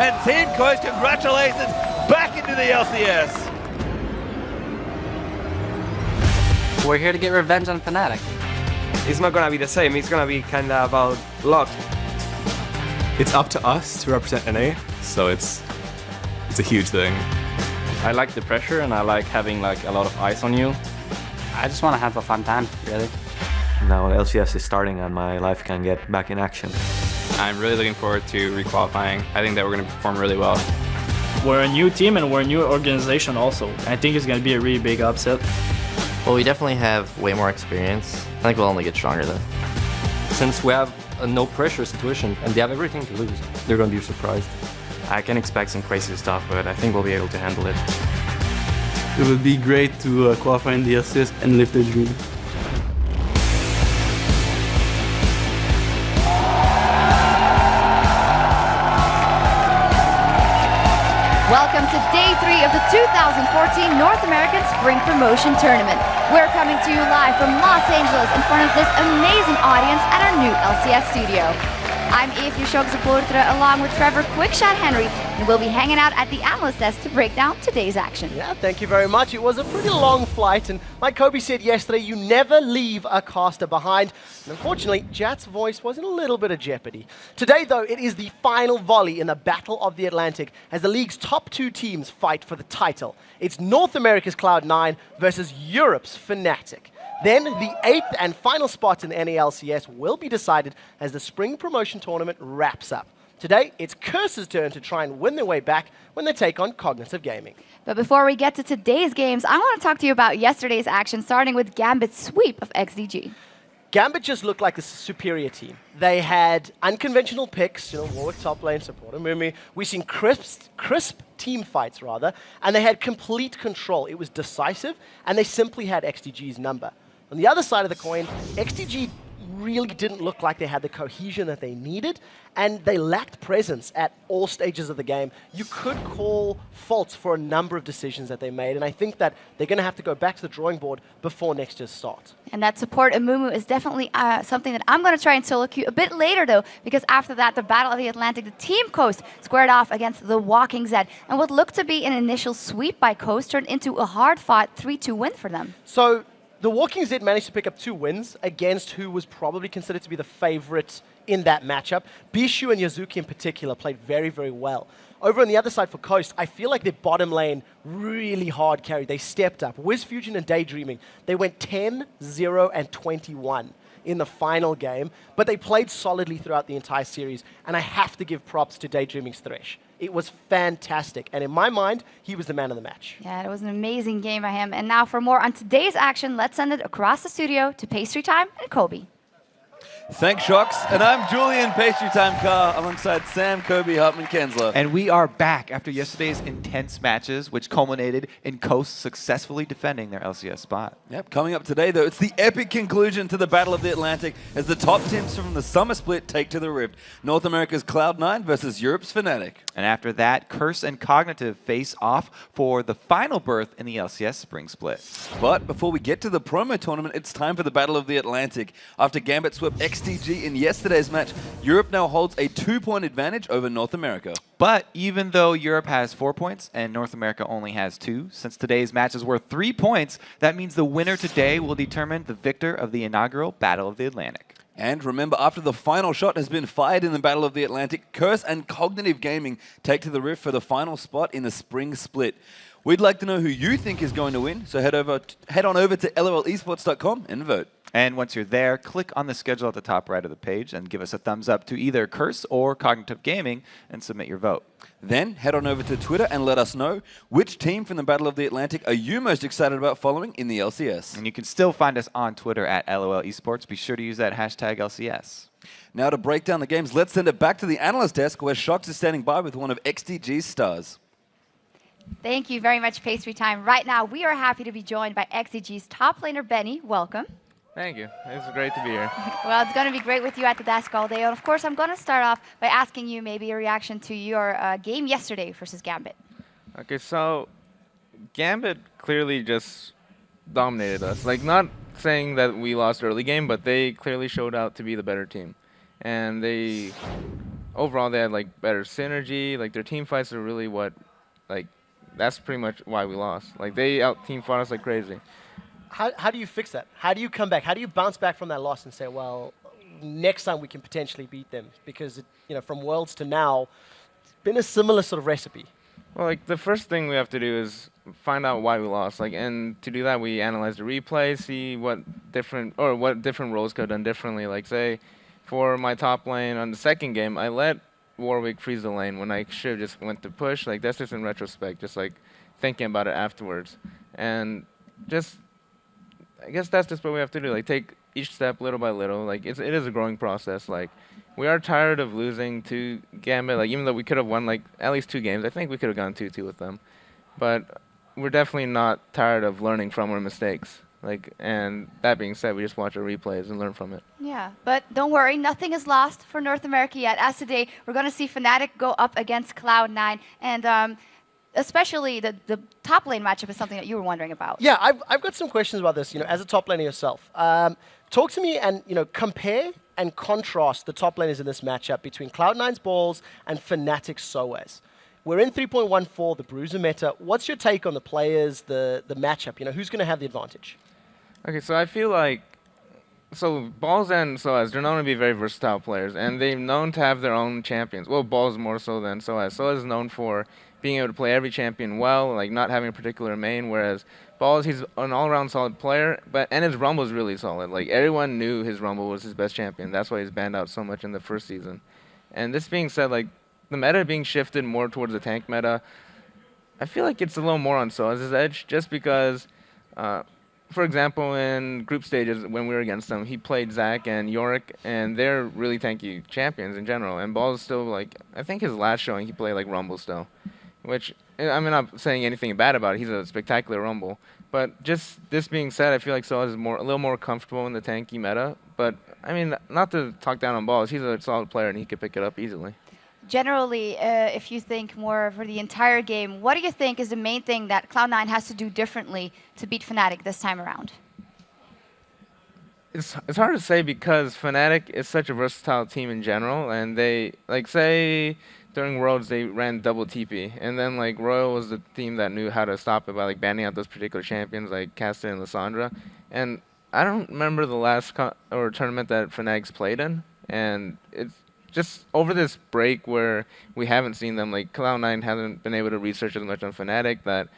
And Team Coast, congratulations, back into the LCS. We're here to get revenge on Fnatic. It's not gonna be the same, it's gonna be kinda about luck. It's up to us to represent NA, so it's a huge thing. I like the pressure and I like having like a lot of eyes on you. I just want to have a fun time, really. Now LCS is starting and my life can get back in action. I'm really looking forward to requalifying. I think that we're going to perform really well. We're a new team and we're a new organization also. I think it's going to be a really big upset. Well, we definitely have way more experience. I think we'll only get stronger though. Since we have a no pressure situation and they have everything to lose, they're going to be surprised. I can expect some crazy stuff, but I think we'll be able to handle it. It would be great to qualify in the LCS and live the dream. Welcome to Day 3 of the 2014 North American Spring Promotion Tournament. We're coming to you live from Los Angeles in front of this amazing audience at our new LCS studio. I'm Eve Supporter along with Trevor Quickshot Henry, and we'll be hanging out at the analyst desk to break down today's action. Yeah, thank you very much. It was a pretty long flight, and like Kobe said yesterday, you never leave a caster behind. And unfortunately, Jat's voice was in a little bit of jeopardy. Today, though, it is the final volley in the Battle of the Atlantic as the league's top two teams fight for the title. It's North America's Cloud9 versus Europe's Fnatic. Then, the 8th and final spot in the NALCS will be decided as the Spring Promotion Tournament wraps up. Today, it's Curse's turn to try and win their way back when they take on Cognitive Gaming. But before we get to today's games, I want to talk to you about yesterday's action, starting with Gambit's sweep of XDG. Gambit just looked like a superior team. They had unconventional picks, Warwick top lane, supporter Mumi. We've seen crisp team fights, rather, and they had complete control. It was decisive, and they simply had XDG's number. On the other side of the coin, XDG really didn't look like they had the cohesion that they needed, and they lacked presence at all stages of the game. You could call faults for a number of decisions that they made, and I think that they're going to have to go back to the drawing board before next year's start. And that support Amumu is definitely something that I'm going to try and solo queue a bit later, though, because after that, the Battle of the Atlantic, the Team Coast squared off against the Walking Zed, and what looked to be an initial sweep by Coast turned into a hard-fought 3-2 win for them. So the Walking Zed managed to pick up 2 wins against who was probably considered to be the favorite in that matchup. Bishu and Yazuki in particular played very, very well. Over on the other side for Coast, I feel like their bottom lane really hard carried. They stepped up. WizFusion and Daydreaming, they went 10, 0, and 21 in the final game, but they played solidly throughout the entire series, and I have to give props to Daydreaming's Thresh. It was fantastic, and in my mind, he was the man of the match. Yeah, it was an amazing game by him. And now for more on today's action, let's send it across the studio to Pastry Time and Kobe. Thanks, Shocks. And I'm Julian Pastry Time Carr alongside Sam, Kobe, Hartman, Kensler. And we are back after yesterday's intense matches, which culminated in Coast successfully defending their LCS spot. Yep, coming up today, though, it's the epic conclusion to the Battle of the Atlantic as the top teams from the summer split take to the Rift. North America's Cloud9 versus Europe's Fnatic. And after that, Curse and Cognitive face off for the final berth in the LCS Spring Split. But before we get to the promo tournament, it's time for the Battle of the Atlantic. After Gambit swept XDG in yesterday's match, Europe now holds a 2-point advantage over North America. But even though Europe has 4 points and North America only has 2, since today's match is worth 3 points, that means the winner today will determine the victor of the inaugural Battle of the Atlantic. And remember, after the final shot has been fired in the Battle of the Atlantic, Curse and Cognitive Gaming take to the Rift for the final spot in the Spring Split. We'd like to know who you think is going to win, so head on over to lolesports.com and vote. And once you're there, click on the schedule at the top right of the page and give us a thumbs up to either Curse or Cognitive Gaming and submit your vote. Then head on over to Twitter and let us know which team from the Battle of the Atlantic are you most excited about following in the LCS. And you can still find us on Twitter at LOL Esports. Be sure to use that hashtag LCS. Now to break down the games, let's send it back to the analyst desk where Shox is standing by with one of XDG's stars. Thank you very much, Pastry Time. Right now, we are happy to be joined by XDG's top laner, Benny. Welcome. Thank you. It's great to be here. Well, it's going to be great with you at the desk all day. And of course, I'm going to start off by asking you maybe a reaction to your game yesterday versus Gambit. Okay, so Gambit clearly just dominated us. Like, not saying that we lost early game, but they clearly showed out to be the better team. And they overall they had like better synergy. Like their team fights are really what, like, that's pretty much why we lost. Like they out team fought us like crazy. How do you fix that? How do you come back? How do you bounce back from that loss and say, well, next time we can potentially beat them? Because from Worlds to now, it's been a similar sort of recipe. Well, like the first thing we have to do is find out why we lost. Like, and to do that, we analyze the replay, see what different roles could have done differently. Like, say, for my top lane on the second game, I let Warwick freeze the lane when I should have just went to push. Like, that's just in retrospect, just like thinking about it afterwards, and just I guess that's just what we have to do. Like, take each step little by little. Like, it is a growing process. Like, we are tired of losing to Gambit. Like, even though we could have won like at least 2 games, I think we could have gone 2-2 with them. But we're definitely not tired of learning from our mistakes. Like, and that being said, we just watch our replays and learn from it. Yeah, but don't worry, nothing is lost for North America yet. As today, we're going to see Fnatic go up against Cloud9, and especially the top lane matchup is something that you were wondering about. Yeah, I've got some questions about this. As a top laner yourself, talk to me and compare and contrast the top laners in this matchup between Cloud9's Balls and Fnatic's Soaz. We're in 3.14, the Bruiser meta. What's your take on the players, the matchup? Who's going to have the advantage? Okay, so I feel like Balls and Soaz, they're known to be very versatile players, and they're known to have their own champions. Well, Balls more so than Soaz. Soaz is known for being able to play every champion well, like not having a particular main, whereas Balls, he's an all-around solid player, and his Rumble is really solid. Like, everyone knew his Rumble was his best champion. That's why he's banned out so much in the first season. And this being said, like, the meta being shifted more towards the tank meta, I feel like it's a little more on Soaz's edge, just because, for example, in group stages, when we were against them, he played Zac and Yorick, and they're really tanky champions in general. And Balls still, like, I think his last showing, he played, like, Rumble still. Which, I'm not saying anything bad about it. He's a spectacular Rumble. But just this being said, I feel like Soaz is a little more comfortable in the tanky meta. But, I mean, not to talk down on Balls, he's a solid player and he could pick it up easily. Generally, if you think more for the entire game, what do you think is the main thing that Cloud9 has to do differently to beat Fnatic this time around? It's hard to say because Fnatic is such a versatile team in general, and they, like, say during Worlds they ran double TP, and then like Royal was the team that knew how to stop it by like banning out those particular champions like Castan and Lissandra. And I don't remember the last tournament that Fnatic's played in, and it's just over this break where we haven't seen them, like Cloud9 hasn't been able to research as much on Fnatic, that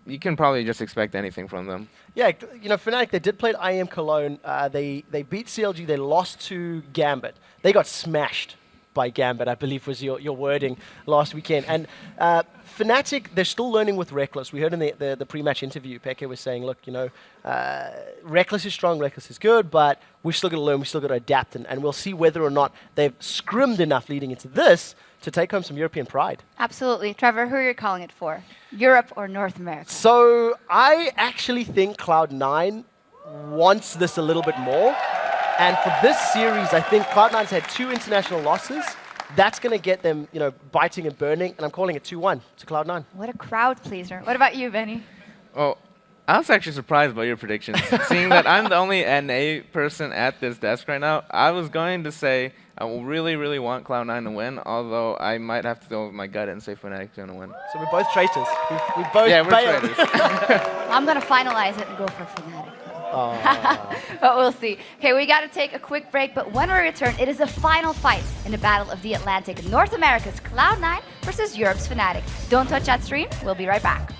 you can probably just expect anything from them. Yeah, Fnatic, they did play at IEM Cologne. They beat CLG. They lost to Gambit. They got smashed by Gambit, I believe was your wording last weekend. And Fnatic, they're still learning with Reckless. We heard in the pre-match interview, Peke was saying, look, Reckless is strong, Reckless is good, but we're still going to learn, we're still going to adapt, and we'll see whether or not they've scrimmed enough leading into this to take home some European pride. Absolutely. Trevor, who are you calling it for? Europe or North America? So I actually think Cloud9 wants this a little bit more. And for this series, I think Cloud9's had 2 international losses. That's going to get them, biting and burning. And I'm calling it 2-1 to Cloud9. What a crowd pleaser. What about you, Benny? Oh, I was actually surprised by your predictions. Seeing that I'm the only NA person at this desk right now, I was going to say I will really, really want Cloud9 to win, although I might have to go with my gut and say Fnatic's going to win. So we're both traitors. We both we're traitors. I'm going to finalize it and go for Fnatic. But we'll see. Okay, we got to take a quick break, but when we return, it is a final fight in the Battle of the Atlantic. North America's Cloud9 versus Europe's Fnatic. Don't touch that stream. We'll be right back.